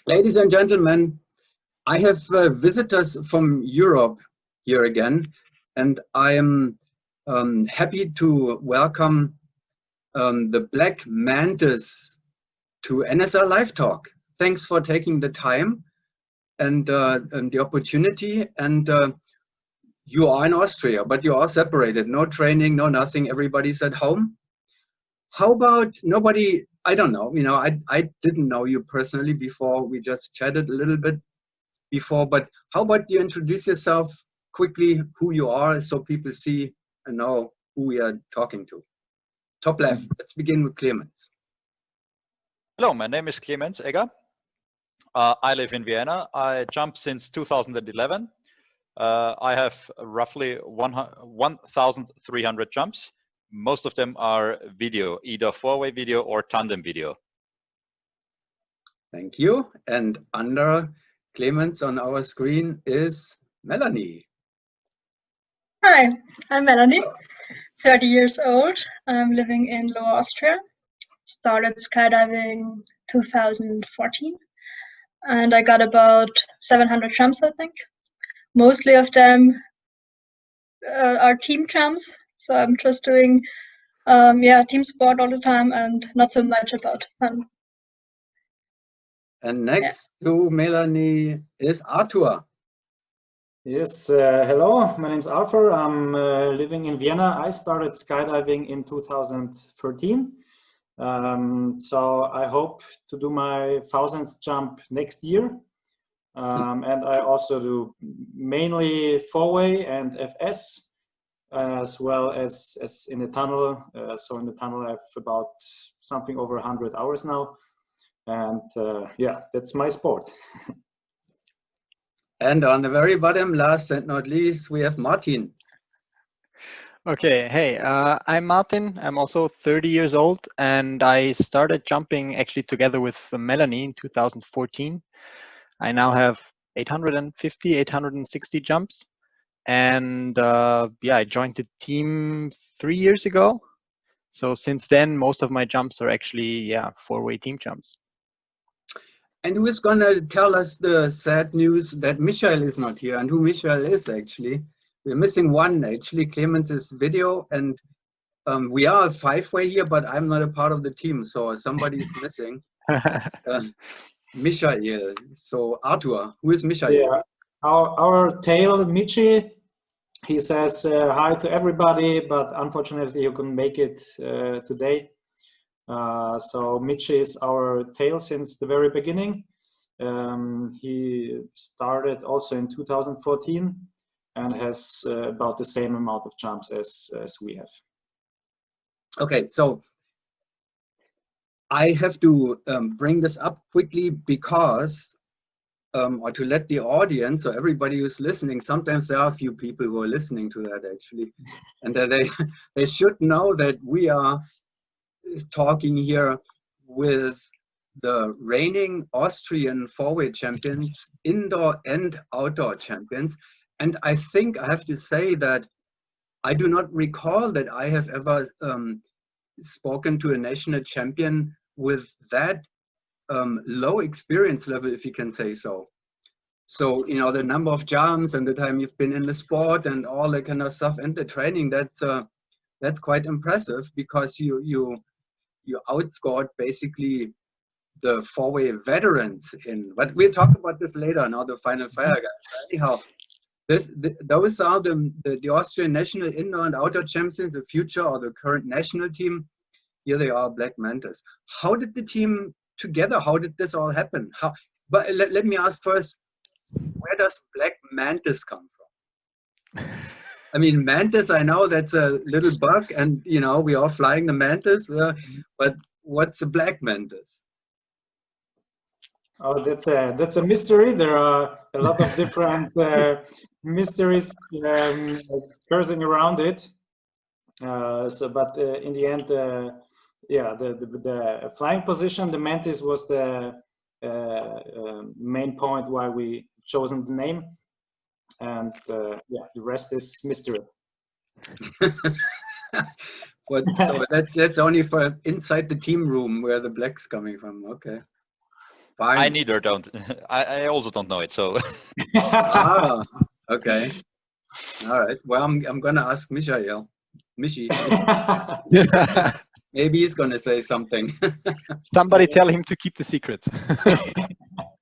Ladies and gentlemen, I have visitors from Europe here again, and I am happy to welcome the Black Mantis to NSL Live Talk. Thanks for taking the time and the opportunity. And you are in Austria, but you are separated. No training, no nothing. Everybody's at home. How about nobody? I don't know. I didn't know you personally before. We just chatted a little bit before, but how about you introduce yourself quickly, who you are, so people see and know who we are talking to. Top left, let's begin with Clemens. Hello, my name is Clemens Egger. I live in Vienna. I jump since 2011. I have roughly 1,300 jumps. Most of them are video, either four-way video or tandem video. Thank you. And under Clemens on our screen is Melanie. Hi, I'm Melanie, 30 years old. I'm living in Lower Austria. Started skydiving 2014, and I got about 700 jumps, I think. Mostly of them are team jumps, so I'm just doing team sport all the time and not so much about fun. And next to Melanie is Arthur. Yes, hello, my name is Arthur. I'm living in Vienna. I started skydiving in 2013. So I hope to do my 1000th jump next year. And I also do mainly four-way and FS, as well as in the tunnel. So in the tunnel I have about something over 100 hours now. And yeah, that's my sport. And on the very bottom, last and not least, we have Martin. Okay, hey, I'm Martin. I'm also 30 years old, and I started jumping actually together with Melanie in 2014. I now have 850, 860 jumps, and yeah, I joined the team 3 years ago. So since then, most of my jumps are actually, four-way team jumps. And who is going to tell us the sad news that Michael is not here, and who Michael is actually? We're missing one, actually, Clemens' video, and we are a five-way here, but I'm not a part of the team, so somebody is missing. Michael. So Arthur, who is Michael? Yeah, our tail, Michi, he says hi to everybody, but unfortunately he couldn't make it today. So Michi is our tail since the very beginning. He started also in 2014 and has about the same amount of jumps as we have. Okay, so I have to bring this up quickly because, or to let the audience, or everybody who's listening, sometimes there are a few people who are listening to that actually, and they should know that we are talking here with the reigning Austrian four-way champions, indoor and outdoor champions. And I think I have to say that I do not recall that I have ever spoken to a national champion with that low experience level, if you can say so. So, you know, the number of jumps and the time you've been in the sport and all that kind of stuff and the training, that's quite impressive, because you outscored basically the four-way veterans but we'll talk about this later, now the final fire guys. Anyhow, those are the Austrian national indoor and outdoor champions, the future or the current national team. Here they are, Black Mantis. How did the team together, how did this all happen? But let me ask first, where does Black Mantis come from? I mean, mantis, I know that's a little bug, and you know, we are flying the mantis, but what's a Black Mantis? Oh, that's a mystery. There are a lot of different mysteries cursing around it. But in the end, yeah, the flying position, the mantis was the main point why we chosen the name, and yeah, the rest is mystery. So that's only for inside the team room where the black's coming from. Okay. Fine. I neither don't. I also don't know it. So Ah, okay. All right. Well, I'm gonna ask Michael. Michi. Maybe he's gonna say something. Somebody tell him to keep the secret.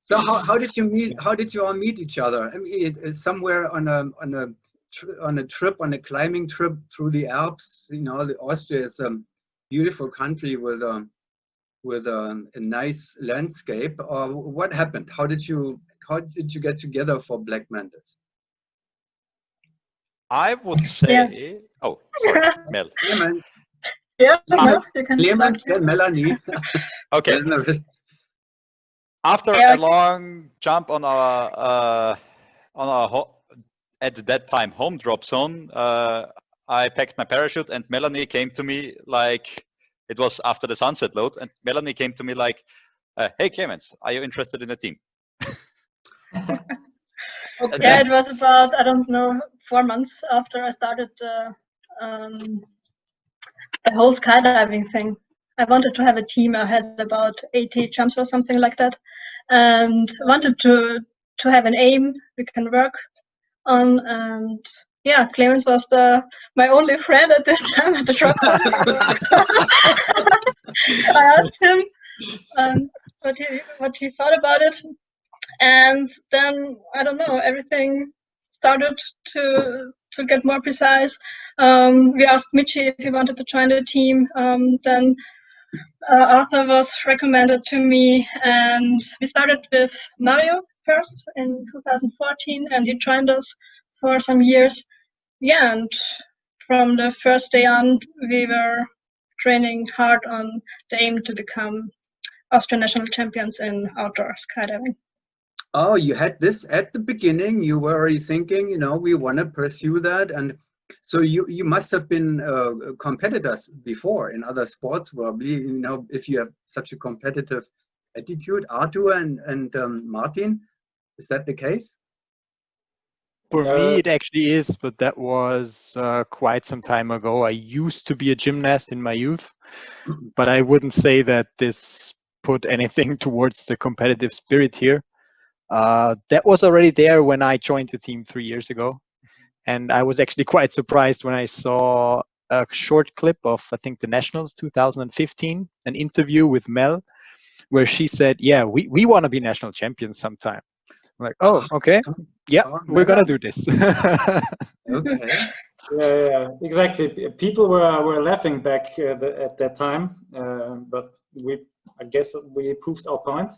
So how did you meet? How did you all meet each other? I mean, somewhere on a trip, on a climbing trip through the Alps. You know, Austria is a beautiful country with a nice landscape. Or what happened? How did you get together for Black Mantis? I would say, oh, sorry, Mel. Clemens. Yeah, no, you can Clemens start. and Melanie. Okay. After a long jump on our at that time home drop zone, I packed my parachute, and Melanie came to me like, it was after the sunset load, and Melanie came to me like, "Hey Clemens, are you interested in a team?" Okay. Yeah, it was about, I don't know, 4 months after I started the whole skydiving thing. I wanted to have a team. I had about 80 jumps or something like that, and wanted to have an aim we can work on. And yeah, Clemens was my only friend at this time at the drop zone. I asked him what he thought about it, and then I don't know, everything started to get more precise. We asked Michi if he wanted to join the team. Then Arthur was recommended to me, and we started with Mario first in 2014, and he joined us for some years. Yeah, and from the first day on, we were training hard on the aim to become Austrian national champions in outdoor skydiving. Oh, you had this at the beginning. You were already thinking, you know, we want to pursue that, and so you must have been competitors before in other sports, probably. You know, if you have such a competitive attitude, Arthur and Martin, is that the case? For me, it actually is, but that was quite some time ago. I used to be a gymnast in my youth, but I wouldn't say that this put anything towards the competitive spirit here. That was already there when I joined the team 3 years ago. And I was actually quite surprised when I saw a short clip of, I think, the Nationals 2015, an interview with Mel, where she said, yeah, we want to be national champions sometime. I'm like, oh, okay. Yeah, we're going to do this. Okay. Yeah, exactly. People were laughing back at that time, but I guess we proved our point.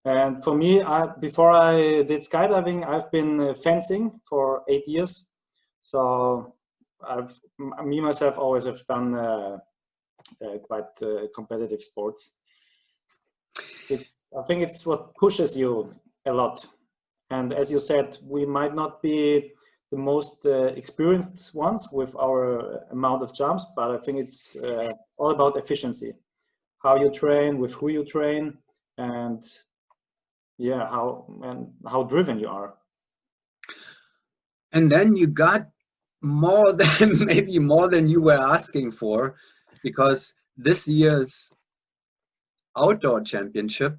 And for me, before I did skydiving, I've been fencing for 8 years. So me myself always have done quite competitive sports. I think it's what pushes you a lot. And as you said, we might not be the most experienced ones with our amount of jumps, but I think it's all about efficiency, how you train, with who you train, and yeah, how driven you are. And then you got more than maybe more than you were asking for, because this year's outdoor championship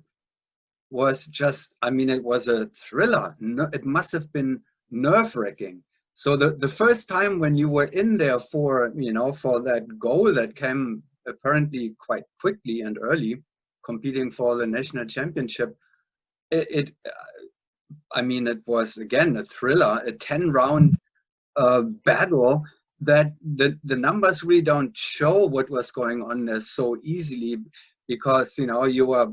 was just, I mean, it was a thriller. It must have been nerve-wracking. So the first time when you were in there for, you know, for that goal that came apparently quite quickly and early, competing for the national championship, I mean, it was again a thriller, a 10-round battle that the numbers really don't show what was going on there so easily, because, you know, you were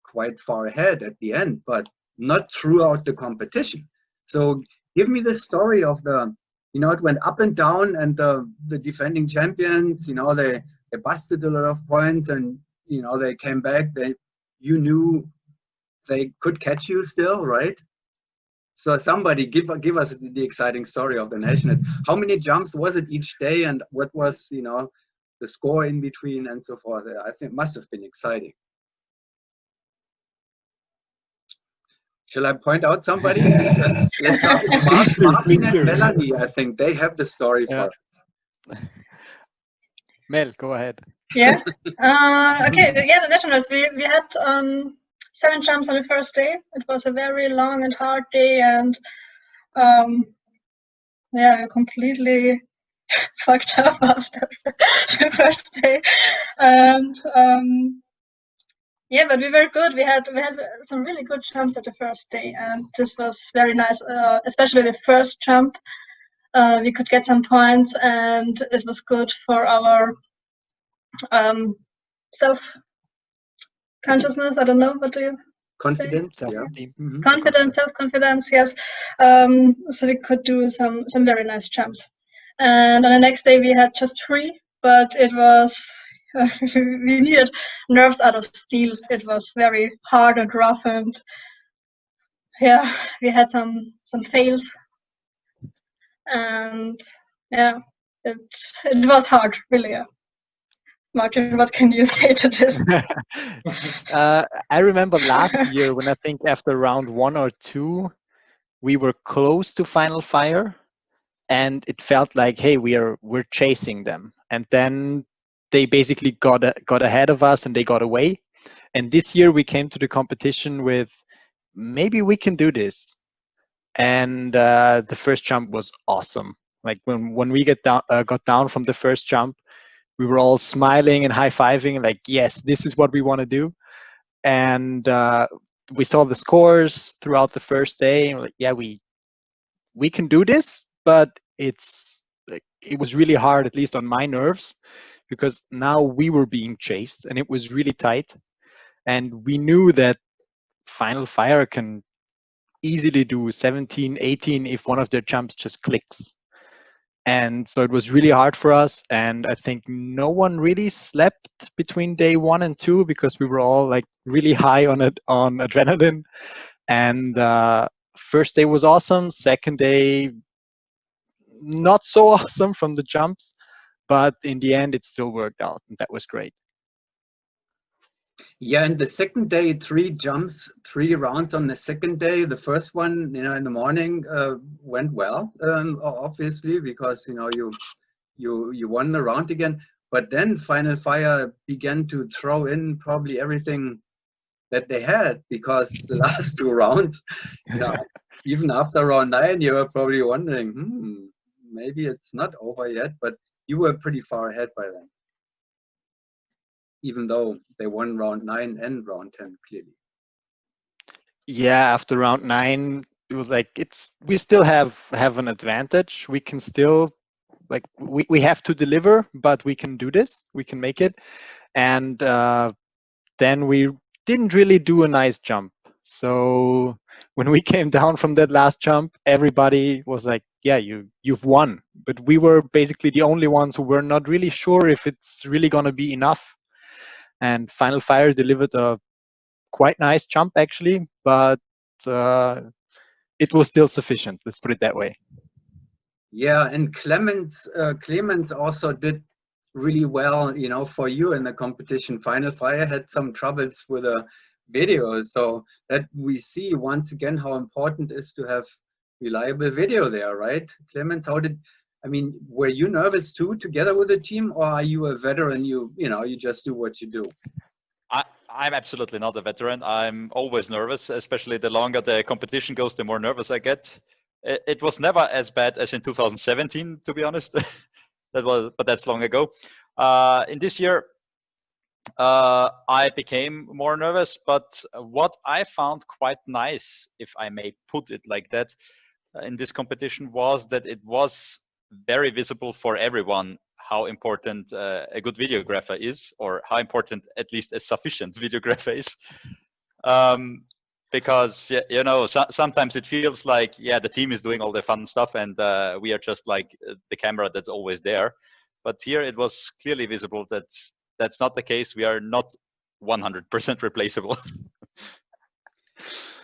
quite far ahead at the end, but not throughout the competition. So give me the story of the, you know, it went up and down, and the defending champions, you know, they busted a lot of points, and, you know, they came back. You knew they could catch you still, right? So somebody give us the exciting story of the nationals. How many jumps was it each day, and what was, you know, the score in between and so forth? I think it must have been exciting. Shall I point out somebody? Let's start with Martin and Melanie. I think they have the story for us. Mel, go ahead. Yeah. Okay. Yeah, the nationals. We had 7 jumps on the first day. It was a very long and hard day, and yeah, completely fucked up after the first day. And yeah, but we were good. We had some really good jumps at the first day, and this was very nice. Especially the first jump, we could get some points, and it was good for our self-consciousness. I don't know, what do you Confidence, say? yeah. Self-esteem. Confidence, self-confidence, yes. So we could do some very nice jumps. And on the next day we had just 3, but it was we needed nerves out of steel. It was very hard and rough, and yeah, we had some fails, and yeah, it was hard, really. Yeah. Martin, what can you say to this? I remember last year when I think after round 1 or 2, we were close to Final Fire, and it felt like, hey, we're chasing them, and then they basically got ahead of us and they got away. And this year we came to the competition with, maybe we can do this. And the first jump was awesome. Like when we got down from the first jump, we were all smiling and high-fiving, like, yes, this is what we want to do. And we saw the scores throughout the first day, and we're like, yeah, we can do this, but it's like, it was really hard, at least on my nerves, because now we were being chased and it was really tight, and we knew that Final Fire can easily do 17, 18 if one of their jumps just clicks. And so it was really hard for us, and I think no one really slept between day 1 and 2 because we were all like really high on adrenaline. And first day was awesome. Second day, not so awesome from the jumps, but in the end it still worked out, and that was great. Yeah, and the second day, 3 jumps, 3 rounds on the second day. The first one, in the morning went well, obviously, because you won the round again. But then Final Fire began to throw in probably everything that they had, because the last 2 rounds, even after round 9, you were probably wondering, maybe it's not over yet. But you were pretty far ahead by then, even though they won round 9 and round 10 clearly. Yeah, after round 9, it was like, we still have an advantage. We can still, like, we have to deliver, but we can do this. We can make it. And then we didn't really do a nice jump. So when we came down from that last jump, everybody was like, yeah, you've won. But we were basically the only ones who were not really sure if it's really going to be enough. And Final Fire delivered a quite nice jump, actually, but it was still sufficient. Let's put it that way. Yeah, and Clemens also did really well, for you in the competition. Final Fire had some troubles with the video, so that we see once again how important it is to have reliable video there, right? Clemens, were you nervous too, together with the team, or are you a veteran? You just do what you do. I'm absolutely not a veteran. I'm always nervous, especially the longer the competition goes, the more nervous I get. It was never as bad as in 2017, to be honest. But that's long ago. In this year, I became more nervous. But what I found quite nice, if I may put it like that, in this competition was that it was very visible for everyone how important a good videographer is, or how important at least a sufficient videographer is. Because sometimes it feels like, the team is doing all the fun stuff, and we are just like the camera that's always there. But here it was clearly visible that that's not the case. We are not 100% replaceable.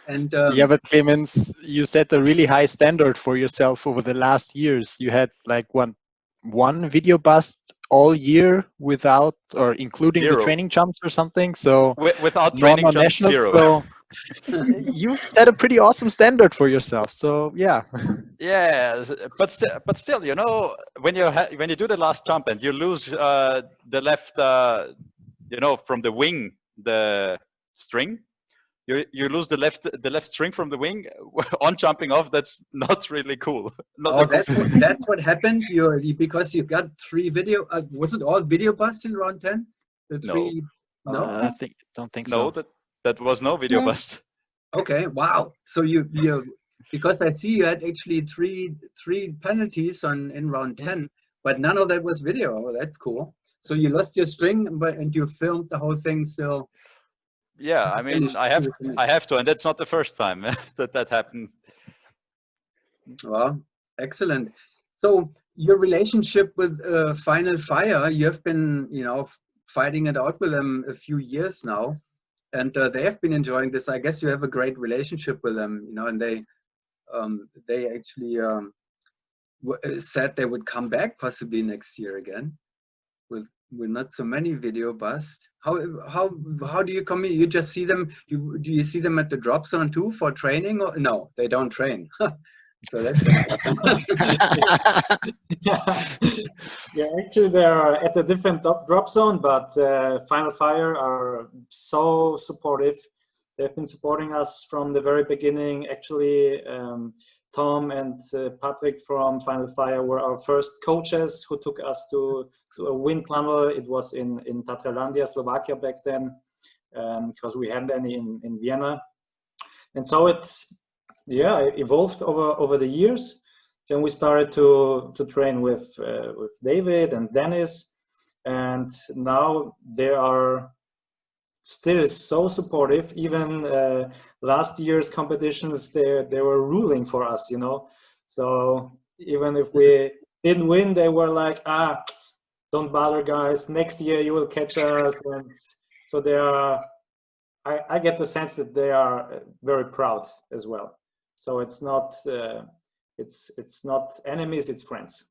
And yeah, but Clemens, you set a really high standard for yourself over the last years. You had like one video bust all year without, or including 0. the training jumps or something. So without training jumps, 0. So you've set a pretty awesome standard for yourself. So yeah. Yeah, but still, when you do the last jump and you lose the left, from the wing, the string, you lose the left string from the wing on jumping off. That's not really cool. Not that's what happened. Because you got 3 video. Was it all video busts in round 10? The 3. No. Don't think no, so. that was no video No. bust. Okay. Wow. So you because I see you had actually three penalties in round 10, but none of that was video. Oh, that's cool. So you lost your string, and you filmed the whole thing still. Yeah, I mean, I have to, and that's not the first time that happened. Well, excellent. So your relationship with Final Fire, you have been, fighting it out with them a few years now, and they have been enjoying this. I guess you have a great relationship with them, and they actually said they would come back possibly next year again with not so many video busts. How do you come in? You just see them? Do you see them at the drop zone too for training? Or no, they don't train. So that's yeah, actually they're at a different drop zone, but Final Fire are so supportive. They've been supporting us from the very beginning. Actually, Tom and Patrick from Final Fire were our first coaches who took us to a wind tunnel. It was in Tatralandia, Slovakia back then, because we hadn't any in Vienna. And so it evolved over the years. Then we started to train with David and Dennis, and now they are still so supportive. Even last year's competitions, they were ruling for us, So even if we didn't win, they were like, don't bother, guys. Next year you will catch us. And so they are. I get the sense that they are very proud as well. So it's not enemies, it's friends.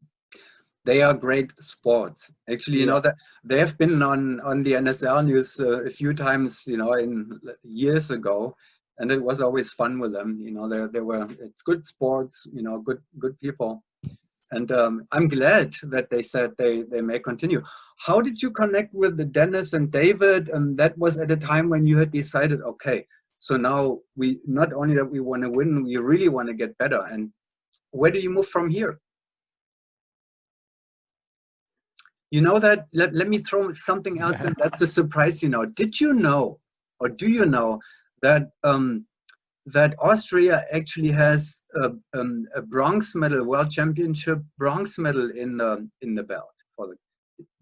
They are great sports. Actually, that they have been on the NSL news a few times, in years ago, and it was always fun with them. It's good sports, good people. And I'm glad that they said they may continue. How did you connect with the Dennis and David? And that was at a time when you had decided, okay, so now we not only that we want to win, we really want to get better. And where do you move from here? That, let me throw something else, and that's a surprise. Did you know, or do you know that that Austria actually has a bronze medal, World Championship bronze medal in the belt?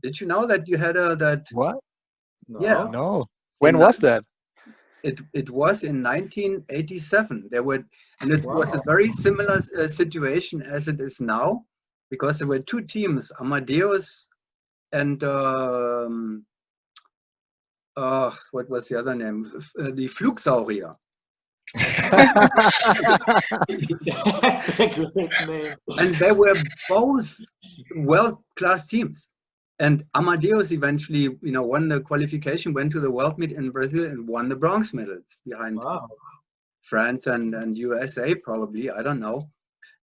Did you know that you had that? What? No. Yeah. No. When was that? It was in 1987. It was a very similar situation as it is now, because there were 2 teams, Amadeus and what was the other name? The Flugsaurier. That's a great name. And they were both world-class teams. And Amadeus eventually, won the qualification, went to the World Meet in Brazil and won the bronze medals behind France and USA, probably. I don't know.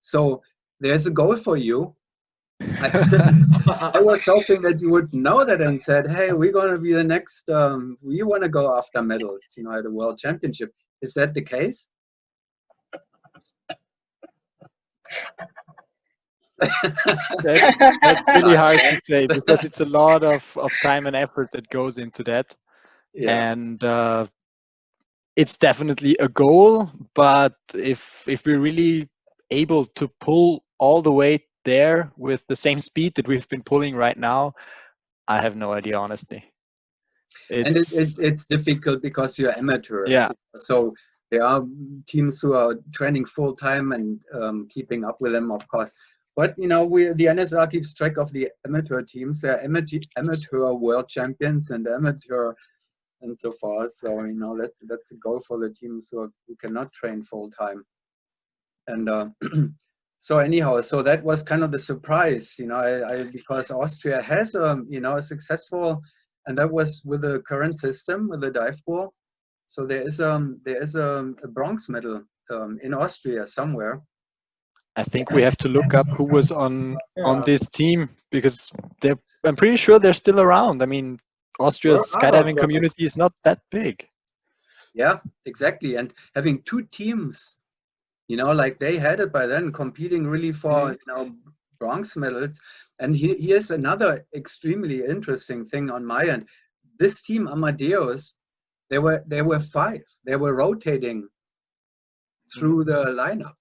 So there's a goal for you. I was hoping that you would know that and said, hey, we're going to be the next, we want to go after medals, at the World Championship. Is that the case? That's really hard to say, because it's a lot of time and effort that goes into that. Yeah. And it's definitely a goal, but if we're really able to pull all the way there with the same speed that we've been pulling right now, I have no idea, honestly. It's difficult because you're amateurs. Yeah. So there are teams who are training full time and keeping up with them, of course. But the NSL keeps track of the amateur teams. They're amateur world champions and amateur and so forth. So that's a goal for the teams who cannot train full time. And so anyhow, so that was kind of the surprise, because Austria has a successful, and that was with the current system with the dive ball. So there is a bronze medal in Austria somewhere. I think we have to look up who was on this team, because I'm pretty sure they're still around. I mean, Austria's skydiving community is not that big. Yeah, exactly. And having two teams, you know, like they had it by then, competing really for, you know, bronze medals. And here's another extremely interesting thing on my end. This team, Amadeus, there were five. They were rotating through the lineup.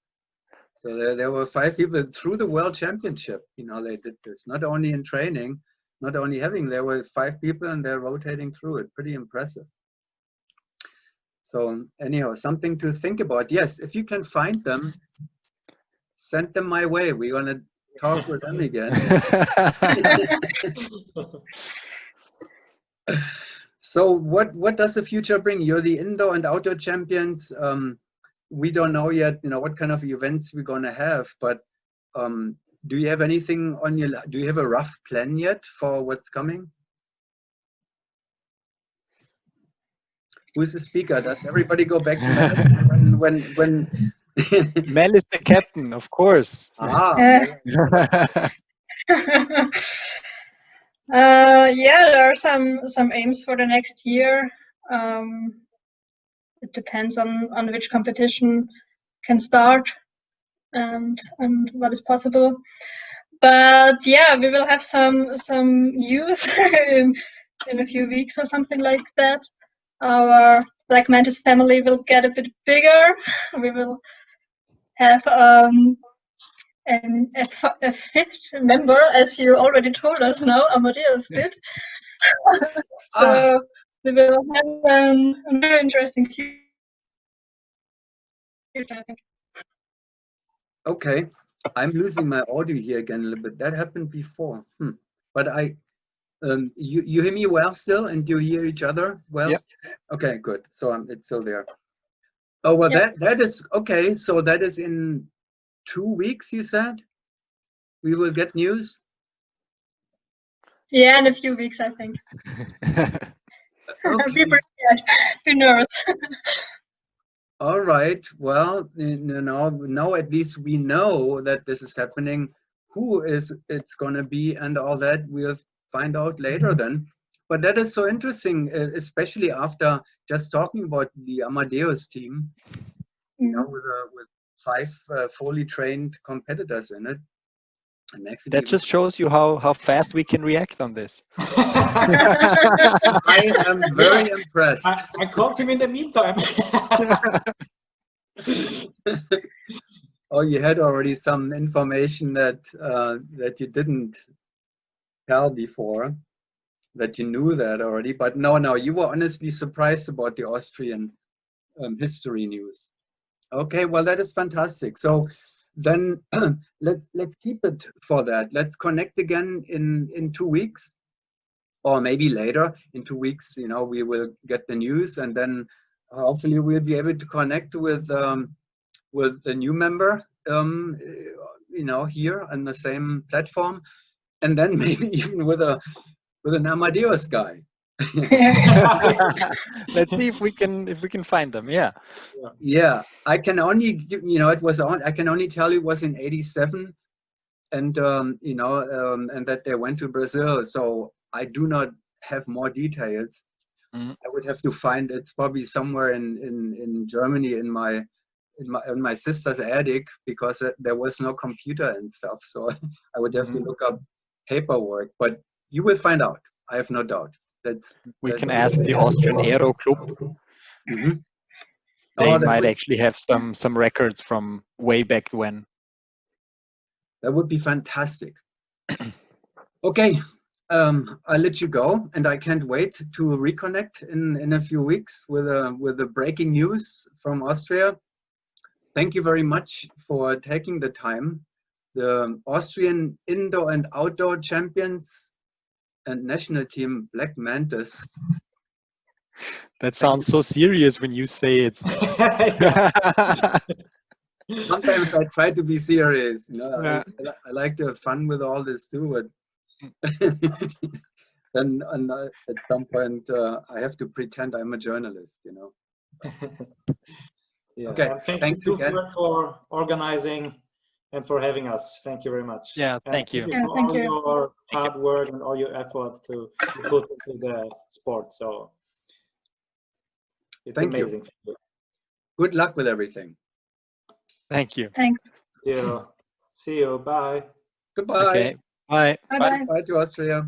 So there were five people through the World Championship. You know, they did this, not only in training, not only having, there were five people and they're rotating through it. Pretty impressive. So anyhow, something to think about. Yes, if you can find them, send them my way. We're going to talk with them again. So what does the future bring? You're the indoor and outdoor champions. We don't know yet, you know, what kind of events we're going to have, but do you have anything on your, do you have a rough plan yet for what's coming? Who's the speaker? Does everybody go back to Mel when Mel is the captain, of course. Yeah, there are some aims for the next year. It depends on which competition can start and what is possible. But yeah, we will have some news in a few weeks or something like that. Our Black Mantis family will get a bit bigger. We will have a fifth member, as you already told us now, Amadeus did. So we will have a very interesting future, I think. Okay, I'm losing my audio here again a little bit. That happened before. But you hear me well still, and do you hear each other well? Yep. Okay, good. So it's still there. Oh well, Yep. that is okay. So that is in 2 weeks, you said. We will get news. Yeah, in a few weeks, I think. Okay. Be prepared. Be nervous. All right. Well, you know, now at least we know that this is happening. Who is it's going to be and all that we'll find out later then. But that is so interesting, especially after just talking about the Amadeus team, you know, with five fully trained competitors in it. And next That just shows you how fast we can react on this. I am very impressed. I called him in the meantime. Oh, you had already some information that that you didn't tell before, that you knew that already. But no, you were honestly surprised about the Austrian history news. Okay, well that is fantastic. So then let's keep it for that. Let's connect again in 2 weeks, or maybe later in 2 weeks. You know, we will get the news, and then hopefully we'll be able to connect with the new member, you know, here on the same platform, and then maybe even with an Amadeus guy. Let's see if we can find them. Yeah. Yeah, I can only give, you know, I can only tell you it was in '87, and you know, and that they went to Brazil. So I do not have more details. Mhm. I would have to find, it's probably somewhere in Germany in my sister's attic, because there was no computer and stuff. So I would have to look up paperwork. But you will find out. I have no doubt. We can ask the Austrian Aero Club. Mhm. They that might would, actually have some records from way back when. that would be fantastic. Okay, I'll let you go, and I can't wait to reconnect in a few weeks with the breaking news from Austria. Thank you very much for taking the time. The Austrian indoor and outdoor champions and national team Black Mantis. That sounds so serious when you say it. Sometimes I try to be serious. You know, Yeah. I like to have fun with all this too, but then at some point I have to pretend I'm a journalist. You know. Yeah. Okay. And Thanks you again for organizing and for having us. Thank you very much. Yeah, And thank you. Yeah, for thank all you. your Thank you. hard work and all your effort to put into the sport. So It's Thank you. amazing. Good luck with everything. Thank you. Thanks. Yeah. See you. Bye. Goodbye. Okay. Bye. Bye bye. Bye to Austria.